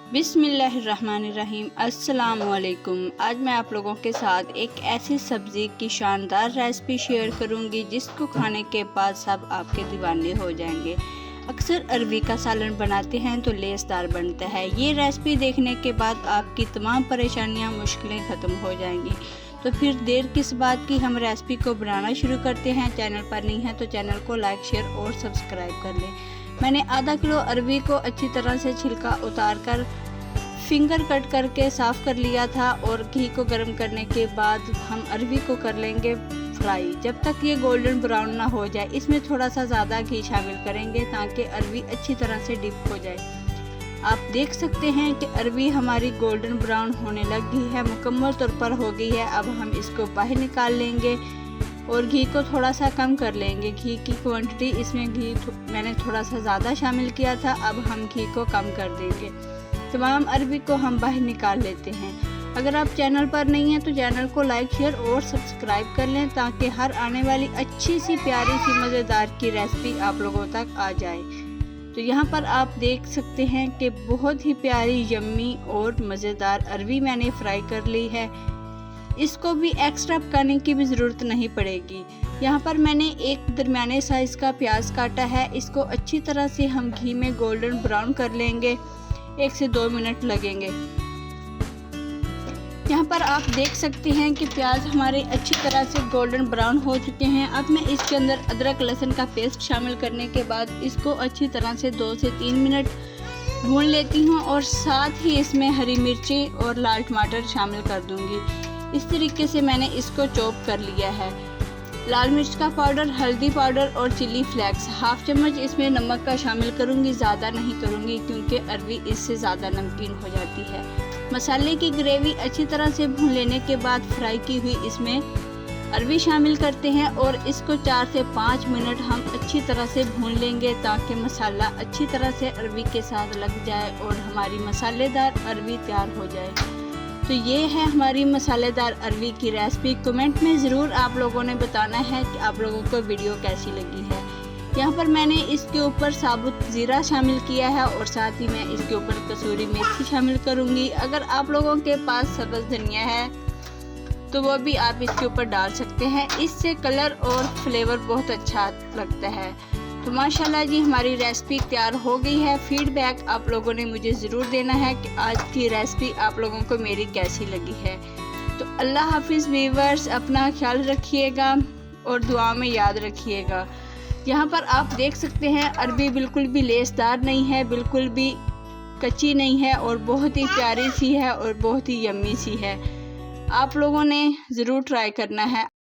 बिस्मिल्लाहिर्रहमानिर्रहीम। अस्सलामुअलैकुम। आज मैं आप लोगों के साथ एक ऐसी सब्ज़ी की शानदार रेसिपी शेयर करूंगी जिसको खाने के बाद सब आपके दीवाने हो जाएंगे। अक्सर अरवी का सालन बनाते हैं तो लेसदार बनता है। ये रेसिपी देखने के बाद आपकी तमाम परेशानियां मुश्किलें ख़त्म हो जाएंगी। तो फिर देर किस बात की, हम रेसिपी को बनाना शुरू करते हैं। चैनल पर नहीं है तो चैनल को लाइक, शेयर और सब्सक्राइब कर लें। मैंने आधा किलो अरवी को अच्छी तरह से छिलका उतार कर फिंगर कट करके साफ़ कर लिया था और घी को गर्म करने के बाद हम अरवी को कर लेंगे फ्राई। जब तक ये गोल्डन ब्राउन ना हो जाए इसमें थोड़ा सा ज़्यादा घी शामिल करेंगे ताकि अरवी अच्छी तरह से डिप हो जाए। आप देख सकते हैं कि अरवी हमारी गोल्डन ब्राउन होने लग गई है, मुकम्मल तौर पर हो गई है। अब हम इसको बाहर निकाल लेंगे और घी को थोड़ा सा कम कर लेंगे। घी की क्वांटिटी इसमें मैंने थोड़ा सा ज़्यादा शामिल किया था, अब हम घी को कम कर देंगे। तमाम अरवी को हम बाहर निकाल लेते हैं। अगर आप चैनल पर नहीं हैं तो चैनल को लाइक, शेयर और सब्सक्राइब कर लें ताकि हर आने वाली अच्छी सी प्यारी सी मज़ेदार की रेसिपी आप लोगों तक आ जाए। तो यहाँ पर आप देख सकते हैं कि बहुत ही प्यारी, यम्मी और मज़ेदार अरवी मैंने फ्राई कर ली है। इसको भी एक्स्ट्रा पकाने की भी ज़रूरत नहीं पड़ेगी। यहाँ पर मैंने एक दरमियाने साइज़ का प्याज काटा है। इसको अच्छी तरह से हम घी में गोल्डन ब्राउन कर लेंगे। 1 से 2 मिनट लगेंगे। यहाँ पर आप देख सकते हैं कि प्याज हमारे अच्छी तरह से गोल्डन ब्राउन हो चुके हैं। अब मैं इसके अंदर अदरक लहसुन का पेस्ट शामिल करने के बाद इसको अच्छी तरह से 2 से 3 मिनट भून लेती हूँ और साथ ही इसमें हरी मिर्ची और लाल टमाटर शामिल कर दूँगी। इस तरीके से मैंने इसको चॉप कर लिया है। लाल मिर्च का पाउडर, हल्दी पाउडर और चिली फ्लेक्स, हाफ चम्मच इसमें नमक का शामिल करूंगी, ज़्यादा नहीं करूंगी क्योंकि अरवी इससे ज़्यादा नमकीन हो जाती है। मसाले की ग्रेवी अच्छी तरह से भून लेने के बाद फ्राई की हुई इसमें अरवी शामिल करते हैं और इसको 4 से 5 मिनट हम अच्छी तरह से भून लेंगे ताकि मसाला अच्छी तरह से अरवी के साथ लग जाए और हमारी मसालेदार अरवी तैयार हो जाए। तो ये है हमारी मसालेदार अरवी की रेसिपी। कमेंट में ज़रूर आप लोगों ने बताना है कि आप लोगों को वीडियो कैसी लगी है। यहाँ पर मैंने इसके ऊपर साबुत ज़ीरा शामिल किया है और साथ ही मैं इसके ऊपर कसूरी मेथी शामिल करूँगी। अगर आप लोगों के पास सब्ज़ धनिया है तो वो भी आप इसके ऊपर डाल सकते हैं। इससे कलर और फ्लेवर बहुत अच्छा लगता है। तो माशाल्लाह जी हमारी रेसिपी तैयार हो गई है। फीडबैक आप लोगों ने मुझे ज़रूर देना है कि आज की रेसिपी आप लोगों को मेरी कैसी लगी है। तो अल्लाह हाफिज़ व्यूअर्स, अपना ख्याल रखिएगा और दुआ में याद रखिएगा। यहाँ पर आप देख सकते हैं अरवी बिल्कुल भी लेसदार नहीं है, बिल्कुल भी कच्ची नहीं है और बहुत ही प्यारी सी है और बहुत ही यम्मी सी है। आप लोगों ने ज़रूर ट्राई करना है।